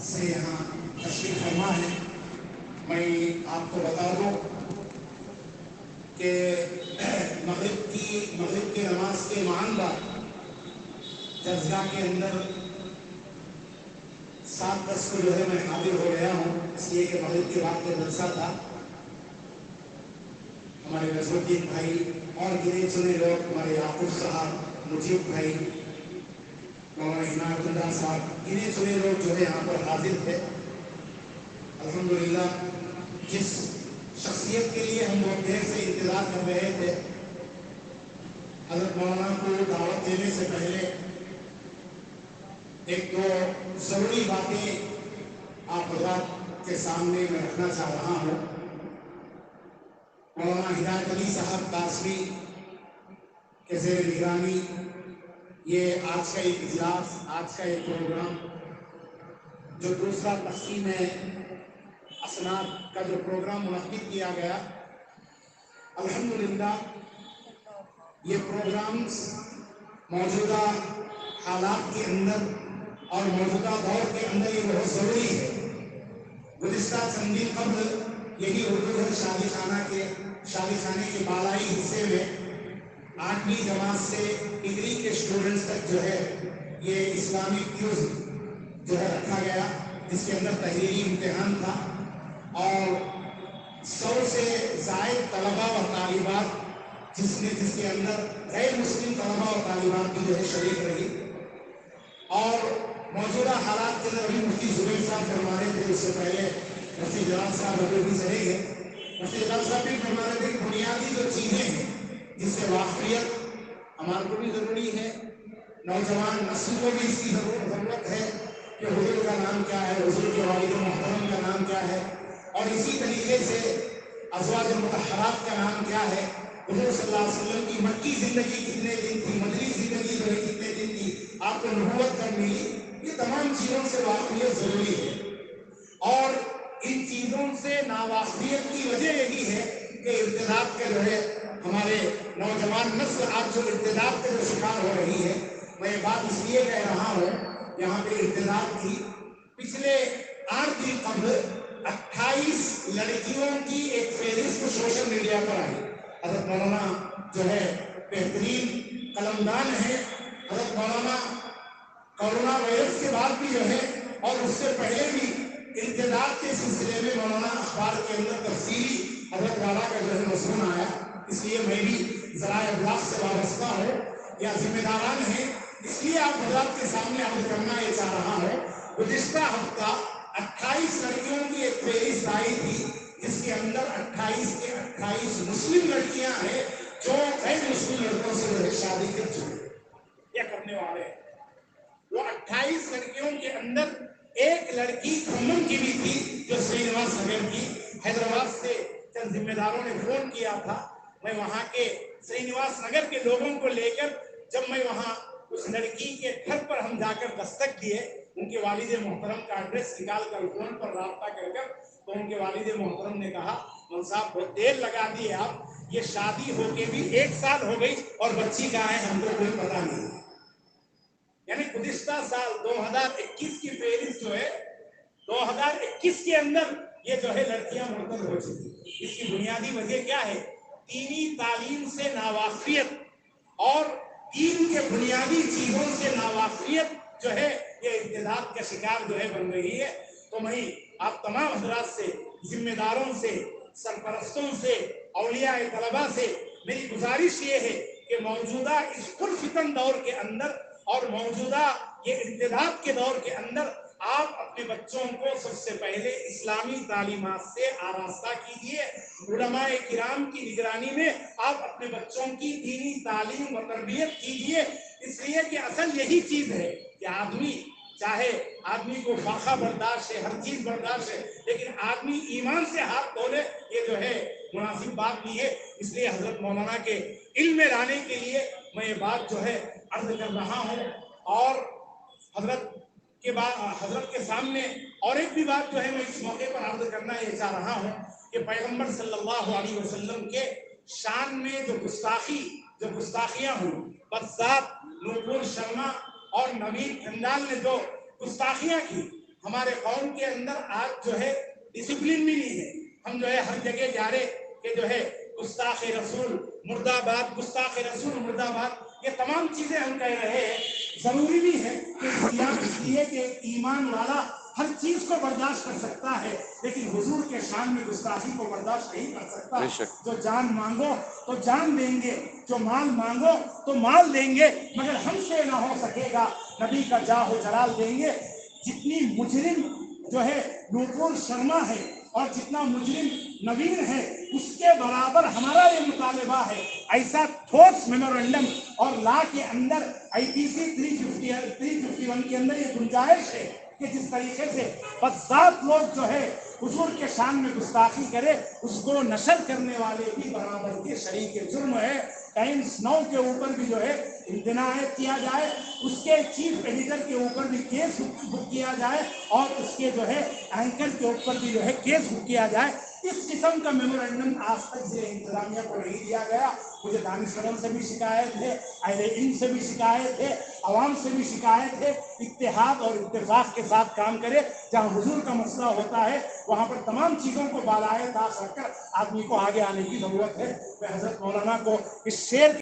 سے یہاں تشریف فرما ہے. میں آپ کو بتا دوں کہ مغرب کی نماز کے معان بعد درسگاہ کے اندر 7:10 کو جو ہے میں حاضر ہو گیا ہوں، اس لیے کہ مغرب کے بعد کا جلسہ تھا. ہمارے نظر الدین بھائی اور گنے چنے لوگ، ہمارے یعقوب صاحب، مجیب بھائی، مولانا عنایت اللہ صاحب، گنے چنے لوگ جو ہے یہاں پر حاضر تھے. الحمدللہ جس شخصیت کے لیے ہم بہت دیر سے انتظار کر رہے تھے، حضرت مولانا کو دعوت دینے سے پہلے ایک دو ضروری باتیں آپ حضرات کے سامنے میں رکھنا چاہ رہا ہوں. مولانا ہدایت علی صاحب قاسمی کے زیر نگرانی یہ آج کا ایک اجلاس، آج کا ایک پروگرام، جو دوسرا تقسیم اسناد کا جو پروگرام منعقد کیا گیا، الحمدللہ یہ پروگرامز موجودہ حالات کے اندر اور موجودہ دور کے اندر یہ بہت ضروری ہے. گزشتہ چند دن قبل یہی اردو گھر شادی خانے کے بالائی حصے میں 8ویں جماعت سے ڈگری کے اسٹوڈنٹس تک جو ہے یہ اسلامی کیوز جو ہے رکھا گیا، جس کے اندر تحریری امتحان تھا اور 100 سے زائد طلباء اور طالبات جس کے اندر غیر مسلم طلباء اور طالبات بھی جو ہے شریک رہی. اور موجودہ حالات کے اندر ابھی مفتی زبیر صاحب فرما رہے تھے، اس سے پہلے مفتی جلال صاحب ابھی بھی چلے گئے. مفتی جلال صاحب بھی فرما رہے تھے کہ بنیادی جو چیزیں ہیں جس سے واقفیت ہمارے کو بھی ضروری ہے، نوجوان نسل کو بھی اس کی ضرورت ہے کہ حضور کا نام کیا ہے، حضور کے والد محترم کا نام کیا ہے، اور اسی طریقے سے ازواج مطہرات کا نام کیا ہے، حضور صلی اللہ علیہ وسلم کی مکی زندگی کتنے دن تھی، مدنی زندگی جو ہے کتنے دن تھی، آپ کو نبوت کب ملی. یہ تمام چیزوں سے واقفیت ضروری ہے. اور ان چیزوں سے ناواقفیت کی وجہ یہی ہے کہ ارتداد کا جو ہے ہمارے نوجوان نسل آج جو ارتداد کا جو شکار ہو رہی ہے. میں یہ بات اس لیے کہہ رہا ہوں، یہاں پہ ارتداد کی پچھلے 8 دن قبل 28 لڑکیوں کی ایک فہرست سوشل میڈیا پر آئی. حضرت مولانا جو ہے بہترین قلمدان ہے. حضرت مولانا کورونا وائرس کے بعد بھی جو ہے اور اس سے پہلے بھی ارتداد کے سلسلے میں مولانا اخبار کے اندر تفصیلی حضرت والا کا جو ہے مضمون آیا. اس لیے میں بھی ذرائع ابلاغ سے وابستہ ہوں یا ذمہ داران ہیں، اس لیے آپ حضرات کے سامنے عرض کرنا یہ چاہ رہا ہوں. گزشتہ ہفتہ 28 لڑکیوں کی ایک فہرست آئی تھی، جس کے اندر 28 کے 28 مسلم لڑکیاں ہیں جو غیر مسلم لڑکوں سے جو ہے شادی کر چکے یا کرنے والے ہیں. وہ 28 لڑکیوں کے اندر ایک لڑکی کھمم کی بھی تھی جو سری نواس نگر کی. حیدرآباد سے چند ذمہ داروں نے فون کیا تھا. میں وہاں کے سری نواس نگر کے لوگوں کو لے کر جب میں وہاں اس لڑکی کے گھر پر ہم جا کر دستک دیے، ان کے والد محترم کا ایڈریس نکال کر فون پر رابطہ کر تو ان کے والد محترم نے کہا مول صاحب بہت دیر لگا دی آپ، یہ شادی ہو کے بھی 1 سال ہو گئی اور بچی کہاں ہے ہم کو کوئی پتہ نہیں. یعنی گزشتہ سال 2021 کی فہرست جو ہے 2021 کے اندر یہ جو ہے لڑکیاں مرتد ہو چکی. اس کی بنیادی وجہ کیا ہے؟ دینی تعلیم سے ناواقفیت اور دین کے بنیادی چیزوں سے ناواقفیت جو ہے یہ ارتداد کا شکار جو ہے بن رہی ہے. تو میں آپ تمام حضرات سے، ذمہ داروں سے، سرپرستوں سے، اولیاء طلبہ سے میری گزارش یہ ہے کہ موجودہ اس پرفتن دور کے اندر اور موجودہ یہ ارتداد کے دور کے اندر آپ اپنے بچوں کو سب سے پہلے اسلامی تعلیمات سے آراستہ کیجیے. علماء کرام کی نگرانی میں آپ اپنے بچوں کی دینی تعلیم و تربیت کیجیے. اس لیے کہ اصل یہی چیز ہے کہ آدمی چاہے آدمی کو فاقہ برداشت ہے، ہر چیز برداشت ہے، لیکن آدمی ایمان سے ہاتھ دھو لے یہ جو ہے مناسب بات نہیں ہے. اس لیے حضرت مولانا کے علم میں لانے کے لیے میں یہ بات جو ہے عرض کر رہا ہوں. اور حضرت کے سامنے اور ایک بھی بات جو ہے میں اس موقع پر عرض کرنا یہ چاہ رہا ہوں کہ پیغمبر صلی اللہ علیہ وسلم کے شان میں جو گستاخیاں ہوئی، بذات نورپور شرما اور نوید کھنڈال نے جو گستاخیاں کی، ہمارے قوم کے اندر آج جو ہے ڈسپلن بھی نہیں ہے. ہم جو ہے ہر جگہ جا رہے کہ جو ہے گستاخ رسول مرد آباد، گستاخ رسول مرد آباد، یہ تمام چیزیں ہم کہہ رہے ہیں. ضروری بھی ہے کہ اسلام اس لیے کہ ایمان والا ہر چیز کو برداشت کر سکتا ہے، لیکن حضور کے شان میں گستاخی کو برداشت نہیں کر سکتا. جو جان مانگو تو جان دیں گے، جو مال مانگو تو مال دیں گے، مگر ہم سے نہ ہو سکے گا نبی کا جاہ و جلال دیں گے. جتنی مجرم جو ہے نوپور شرما ہے اور جتنا مجرم نوین ہے، اس کے برابر ہمارا یہ مطالبہ ہے. ایسا ٹھوس میمورنڈم اور لا کے اندر IPC 351 کے اندر یہ گنجائش ہے کہ جس طریقے سے بذات لوگ جو ہے حضور کے شان میں گستاخی کرے، اس کو نشر کرنے والے بھی برابر کے شریک جرم ہے. ٹائمز نو کے اوپر بھی جو ہے امتناع کیا جائے، اس کے چیف ایڈیٹر کے اوپر بھی کیس بک کیا جائے، اور اس کے جو ہے اینکر کے اوپر بھی جو ہے کیس بک کیا جائے. اس قسم کا میمورنڈم آج تک ضلع انتظامیہ کو نہیں دیا گیا. مجھے دانشوروں سے بھی شکایت ہے، اہل علم سے بھی شکایت ہے، عوام سے بھی شکایت ہے. اتحاد اور اتفاق کے ساتھ کام کرے. جہاں حضور کا مسئلہ ہوتا ہے وہاں پر تمام چیزوں کو بالائے طاق رکھ کر آدمی کو آگے آنے کی ضرورت ہے. میں حضرت مولانا کو اس شعر